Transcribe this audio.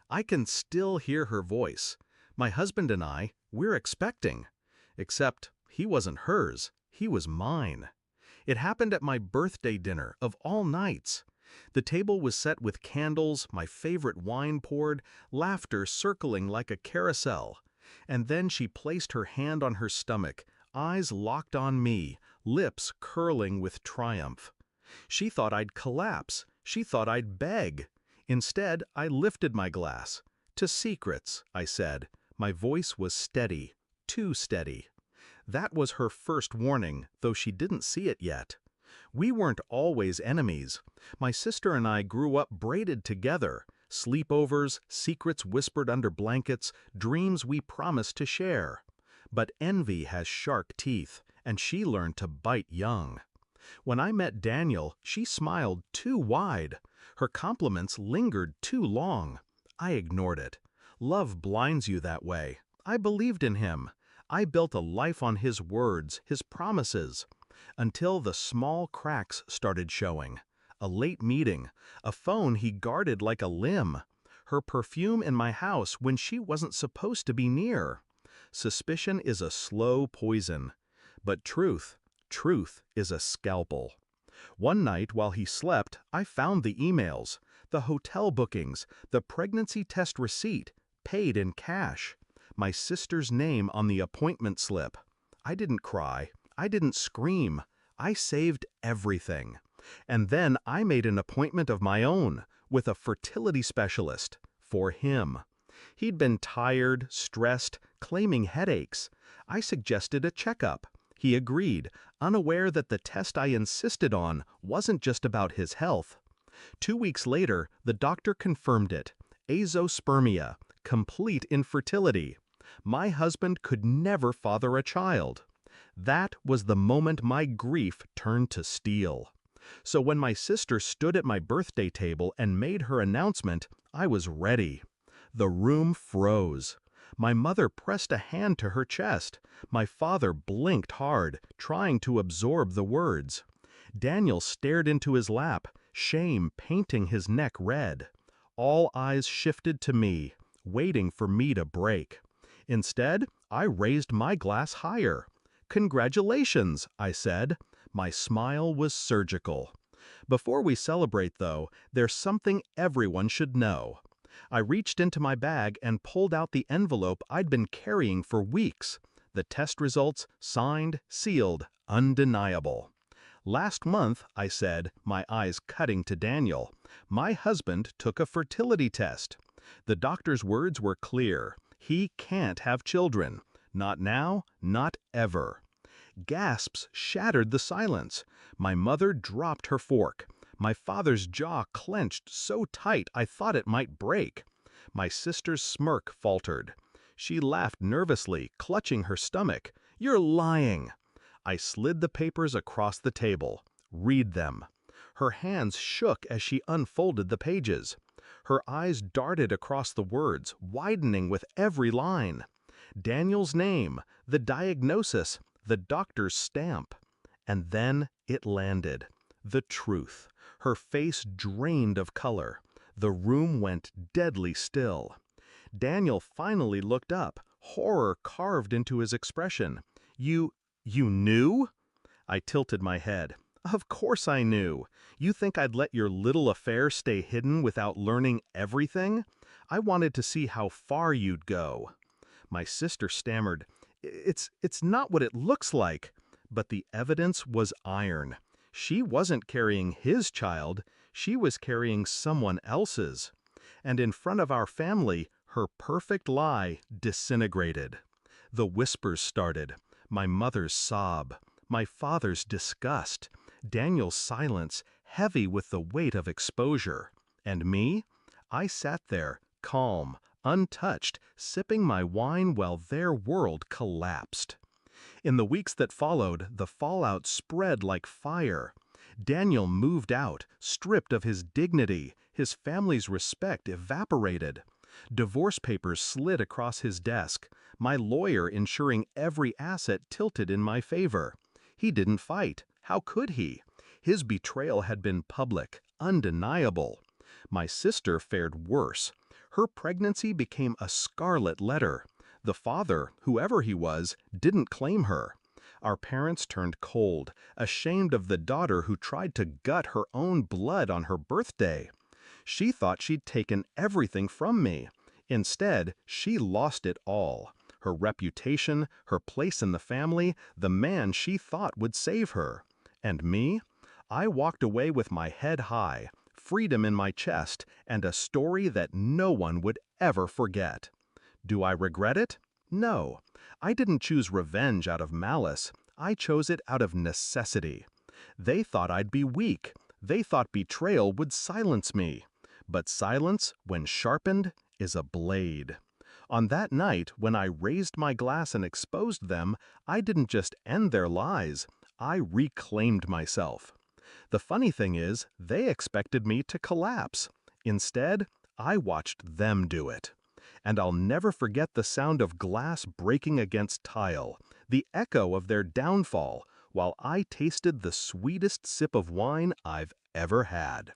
I can still hear her voice. My husband and we're expecting. Except he wasn't hers, he was mine. It happened at my birthday dinner of all nights. The table was set with candles, my favorite wine poured, laughter circling like a carousel. And then she placed her hand on her stomach, eyes locked on me, lips curling with triumph. She thought I'd collapse. She thought I'd beg. Instead, I lifted my glass. To secrets, I said. My voice was steady, too steady. That was her first warning, though she didn't see it yet. We weren't always enemies. My sister and I grew up braided together. Sleepovers, secrets whispered under blankets, dreams we promised to share. But envy has shark teeth, and she learned to bite young. When I met Daniel, she smiled too wide. Her compliments lingered too long. I ignored it. Love blinds you that way. I believed in him. I built a life on his words, his promises, until the small cracks started showing. A late meeting, a phone he guarded like a limb, her perfume in my house when she wasn't supposed to be near. Suspicion is a slow poison, but truth is a scalpel. One night while he slept, I found the emails, the hotel bookings, the pregnancy test receipt, paid in cash. My sister's name on the appointment slip. I didn't cry. I didn't scream. I saved everything. And then I made an appointment of my own with a fertility specialist for him. He'd been tired, stressed, claiming headaches. I suggested a checkup. He agreed, unaware that the test I insisted on wasn't just about his health. 2 weeks later, the doctor confirmed it. Azoospermia, complete infertility. My husband could never father a child. That was the moment my grief turned to steel. So when my sister stood at my birthday table and made her announcement, I was ready. The room froze. My mother pressed a hand to her chest. My father blinked hard, trying to absorb the words. Daniel stared into his lap, shame painting his neck red. All eyes shifted to me, waiting for me to break. Instead, I raised my glass higher. "Congratulations," I said. My smile was surgical. Before we celebrate, though, there's something everyone should know. I reached into my bag and pulled out the envelope I'd been carrying for weeks. The test results, signed, sealed, undeniable. "Last month," I said, my eyes cutting to Daniel, "my husband took a fertility test. The doctor's words were clear. He can't have children. Not now, not ever." Gasps shattered the silence. My mother dropped her fork. My father's jaw clenched so tight I thought it might break. My sister's smirk faltered. She laughed nervously, clutching her stomach. "You're lying." I slid the papers across the table. "Read them." Her hands shook as she unfolded the pages. Her eyes darted across the words, widening with every line. Daniel's name, the diagnosis, the doctor's stamp. And then it landed. The truth. Her face drained of color. The room went deadly still. Daniel finally looked up, horror carved into his expression. You knew?" I tilted my head. "Of course I knew. You think I'd let your little affair stay hidden without learning everything? I wanted to see how far you'd go." My sister stammered, It's not what it looks like." But the evidence was iron. She wasn't carrying his child, she was carrying someone else's. And in front of our family, her perfect lie disintegrated. The whispers started, my mother's sob, my father's disgust, Daniel's silence, heavy with the weight of exposure. And me? I sat there, calm, untouched, sipping my wine while their world collapsed. In the weeks that followed, the fallout spread like fire. Daniel moved out, stripped of his dignity, his family's respect evaporated. Divorce papers slid across his desk, my lawyer ensuring every asset tilted in my favor. He didn't fight. How could he? His betrayal had been public, undeniable. My sister fared worse. Her pregnancy became a scarlet letter. The father, whoever he was, didn't claim her. Our parents turned cold, ashamed of the daughter who tried to gut her own blood on her birthday. She thought she'd taken everything from me. Instead, she lost it all. Her reputation, her place in the family, the man she thought would save her. And me? I walked away with my head high, freedom in my chest, and a story that no one would ever forget. Do I regret it? No. I didn't choose revenge out of malice. I chose it out of necessity. They thought I'd be weak. They thought betrayal would silence me. But silence, when sharpened, is a blade. On that night, when I raised my glass and exposed them, I didn't just end their lies. I reclaimed myself. The funny thing is, they expected me to collapse. Instead, I watched them do it. And I'll never forget the sound of glass breaking against tile, the echo of their downfall, while I tasted the sweetest sip of wine I've ever had.